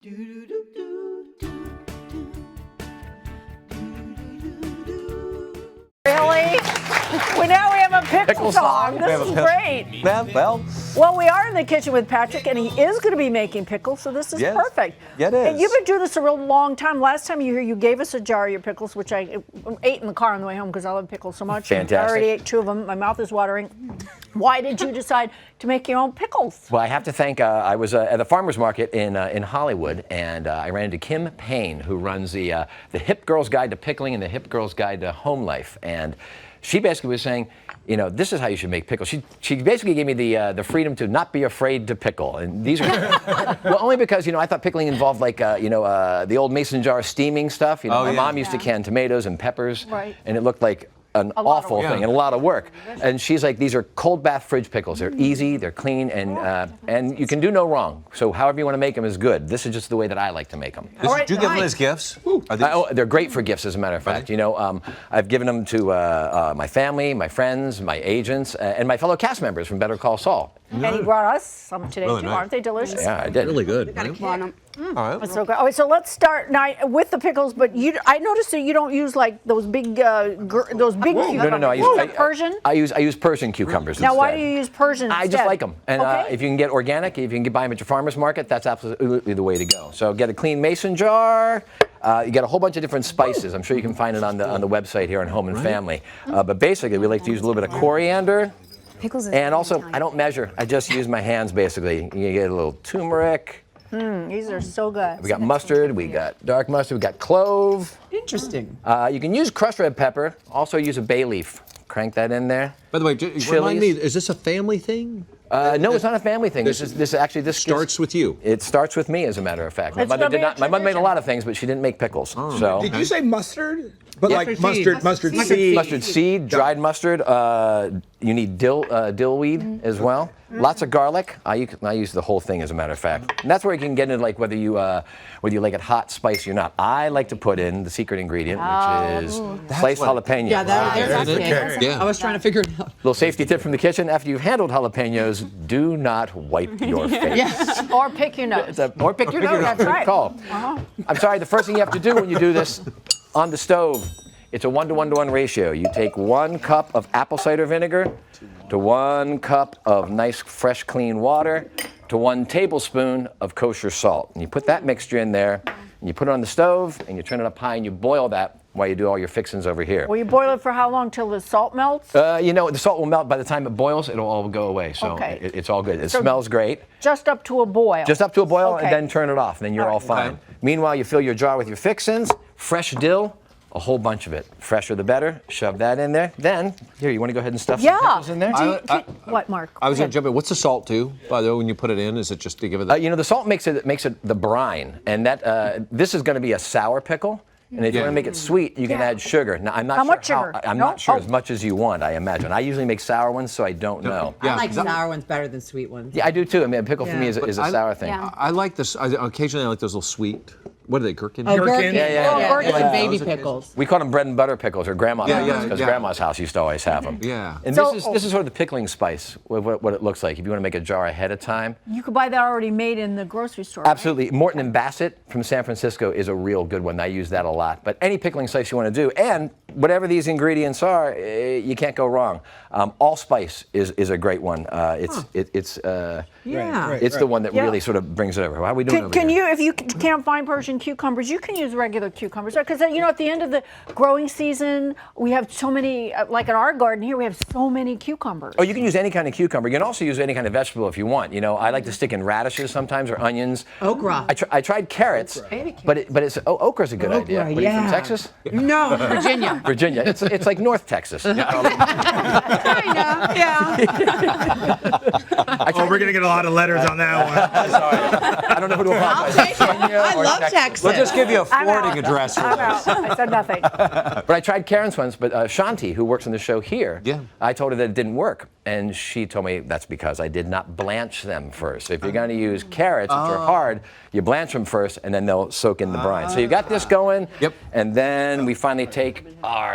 Really? Well, now we have a pickle song. This is great. Well, we are in the kitchen with Patrick, and he is going to be making pickles, so this is perfect. Yeah, it is. And you've been doing this a real long time. Last time you were here, you gave us a jar of your pickles, which I ate in the car on the way home because I love pickles so much. Fantastic. I already ate 2 of them. My mouth is watering. Why did you decide to make your own pickles? Well, I have to thank, I was at the farmer's market in Hollywood, and I ran into Kim Payne, who runs the Hip Girl's Guide to Pickling and the Hip Girl's Guide to Home Life. And she basically was saying, you know, this is how you should make pickles. She basically gave me the freedom to not be afraid to pickle. And these are, well, only because, you know, I thought pickling involved like, the old mason jar steaming stuff. You know, my mom used to can tomatoes and peppers. Right. And it looked like an awful thing and a lot of work. And she's like, these are cold bath fridge pickles. They're easy, they're clean, and you can do no wrong. So however you want to make them is good. This is just the way that I like to make them. Did you give them as gifts? They're great for gifts, as a matter of fact. You know, I've given them to my family, my friends, my agents, and my fellow cast members from ’Better Call Saul. And he brought us some today, too. Aren't they delicious? Yeah, I did. Really good. Mm. All right. That's so good. Okay, so let's start now with the pickles. But I noticed that you don't use like those big cucumbers. No. Persian. I use Persian cucumbers Now, instead. why do you use Persian I instead? just like them. And if you can get organic, if you can buy them at your farmer's market, that's absolutely the way to go. So get a clean mason jar. You get a whole bunch of different spices. I'm sure you can find it on the website here on Home and Family. But basically, we like to use a little bit of coriander. Pickles is And also, I don't measure. I just use my hands, basically. You get a little turmeric. These are so good. We got mustard. We got dark mustard. We got clove. Interesting. You can use crushed red pepper. Also use a bay leaf. Crank that in there. By the way, remind me, is this a family thing? No, it's not a family thing. This starts with you. It starts with me, as a matter of fact. My mother did not. My mother made a lot of things, but she didn't make pickles. So. Did you say mustard? But like mustard seed. Mustard seed, dried mustard. You need dill weed as well. Lots of garlic. I use the whole thing, as a matter of fact. And that's where you can get into like whether you like it hot, spicy or not. I like to put in the secret ingredient, which is sliced jalapeno. Yeah, that's I was trying to figure it out. Little safety tip from the kitchen: after you've handled jalapenos, do not wipe your face. Or pick your nose. Or pick your nose. That's right. Good call. I'm sorry. The first thing you have to do when you do this on the stove, it's a 1-to-1-to-1 ratio. You take 1 cup of apple cider vinegar to 1 cup of nice, fresh, clean water to 1 tablespoon of kosher salt. And you put that mixture in there, and you put it on the stove, and you turn it up high, and you boil that while you do all your fixings over here. Will you boil it for how long, till the salt melts? You know, the salt will melt. By the time it boils, it'll all go away. So it's all good. It smells great. Just up to a boil. Just up to a boil, and then turn it off, and then you're all fine. Meanwhile, you fill your jar with your fixings, fresh dill, a whole bunch of it. Fresher the better. Shove that in there. Then, here, you want to go ahead and stuff some pickles in there? What, Mark? I was going to jump in. What's the salt do, by the way, when you put it in? Is it just to give it the... You know, the salt makes it the brine. And that this is going to be a sour pickle. And if you want to make it sweet, you can add sugar. Now, I'm not How sure much sugar? I'm not sure as much as you want, I imagine. I usually make sour ones, so I don't know. I like sour ones better than sweet ones. Yeah, I do too. I mean, a pickle for me is a sour thing. I like this. Occasionally, I like those little sweet... What are they, gherkin? Oh, gherkin. Gherkin. Like baby pickles. We call them bread and butter pickles, or grandma's pickles, because grandma's house used to always have them. Yeah. And this is sort of the pickling spice, what it looks like. If you want to make a jar ahead of time. You could buy that already made in the grocery store. Absolutely. Right? Morton and Bassett from San Francisco is a real good one. I use that a lot. But any pickling spice you want to do, and whatever these ingredients are, you can't go wrong. Allspice is a great one. It's the one that really sort of brings it over. How are we doing over here? If you can't find Persian cucumbers, you can use regular cucumbers. Because, you know, at the end of the growing season, we have so many, like in our garden here, we have so many cucumbers. Oh, you can use any kind of cucumber. You can also use any kind of vegetable if you want. You know, I like to stick in radishes sometimes, or onions. Okra. I tried carrots, but okra's a good idea. What, are you from Texas? No, Virginia. Virginia. It's like North Texas. Kinda, yeah. We're going to get a lot of letters on that one. Sorry. I don't know who to apologize. I'll take it. I love Texas. We'll just give you a forwarding address. I said nothing. But I tried Karen's ones, but Shanti, who works on the show here, I told her that it didn't work. And she told me that's because I did not blanch them first. So if you're going to use carrots, which are hard, you blanch them first, and then they'll soak in the brine. So you got this going, and then we finally take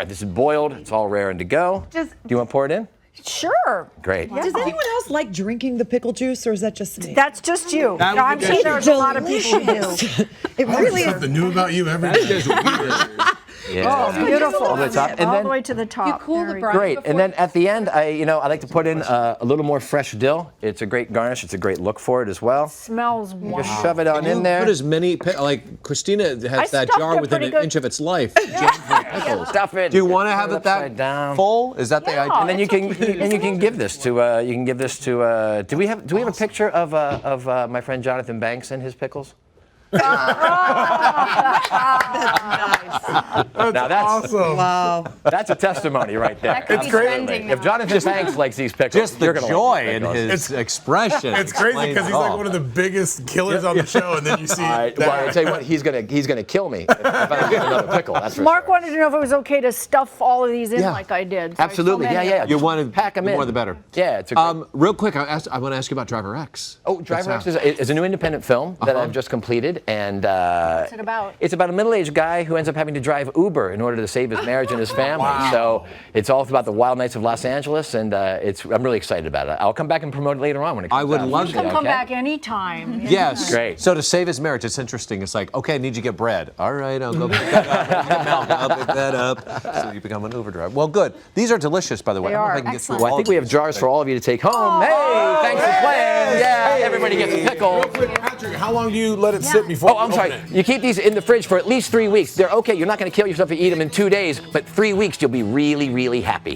this is boiled, it's all raring to go. Do you want to pour it in? Sure. Great. Yeah. Does anyone else like drinking the pickle juice, or is that just me? That's just you. That No, would I'm be sure good. there's a lot of people who do. It really is. Something new about you every day. Oh, beautiful. All the way to the top. And All then- the way to the top. You cool the Very brine Great. before And then at the end, I like to put in a little more fresh dill. It's a great garnish. It's a great look for it as well. Smells wonderful. Just shove it on in there. Put as many, like Christina has that stuffed jar it within pretty an good. inch of its life. Jammed with pickles. Stuff it. Do you want to have it upside that down. full? Is that the Yeah. idea? And then you can give this to do we have a picture of my friend Jonathan Banks and his pickles? Now that's Awesome. Wow. that's a testimony right there. That could be Absolutely. trending If now. Jonathan Banks likes these pickles, Just the you're gonna joy like in these pickles. his expression. It's crazy because explains he's it like all. one of the biggest killers on the show, and then you see All right, well, I that. tell you what, he's gonna kill me if I don't get another pickle. That's for Mark sure. wanted to know if it was okay to stuff all of these in Yeah. like I did. So I Absolutely, so many yeah. of You them. want to Pack 'em the in. more the better. Yeah, it's a great. Real quick, I want to ask you about Driver X. Oh, Driver X is a new independent film that I've just completed, and What's it about? it's about a middle-aged guy who ends up having to drive Uber in order to save his marriage and his family. So it's all about the wild nights of Los Angeles, and I'm really excited about it. I'll come back and promote it later on when it comes I would out. love You can to. come Okay. back anytime. Yes. Great. So to save his marriage, it's interesting. It's like, okay, I need you to get bread. All right, I'll go pick that up. I'll pick that up. So you become an Uber driver. Well, good. These are delicious, by the way. They I don't know if are. I can get through Well, I all think of we have these. jars for all of you to take home. Hey, thanks for playing. Yeah, everybody gets a pickle. Real quick, Patrick, how long do you let it sit before? Oh, I'm you sorry. open it? You keep these in the fridge for at least 3 weeks. They're okay. You're not going to kill yourself if you eat them in 2 days, but 3 weeks you'll be really, really happy.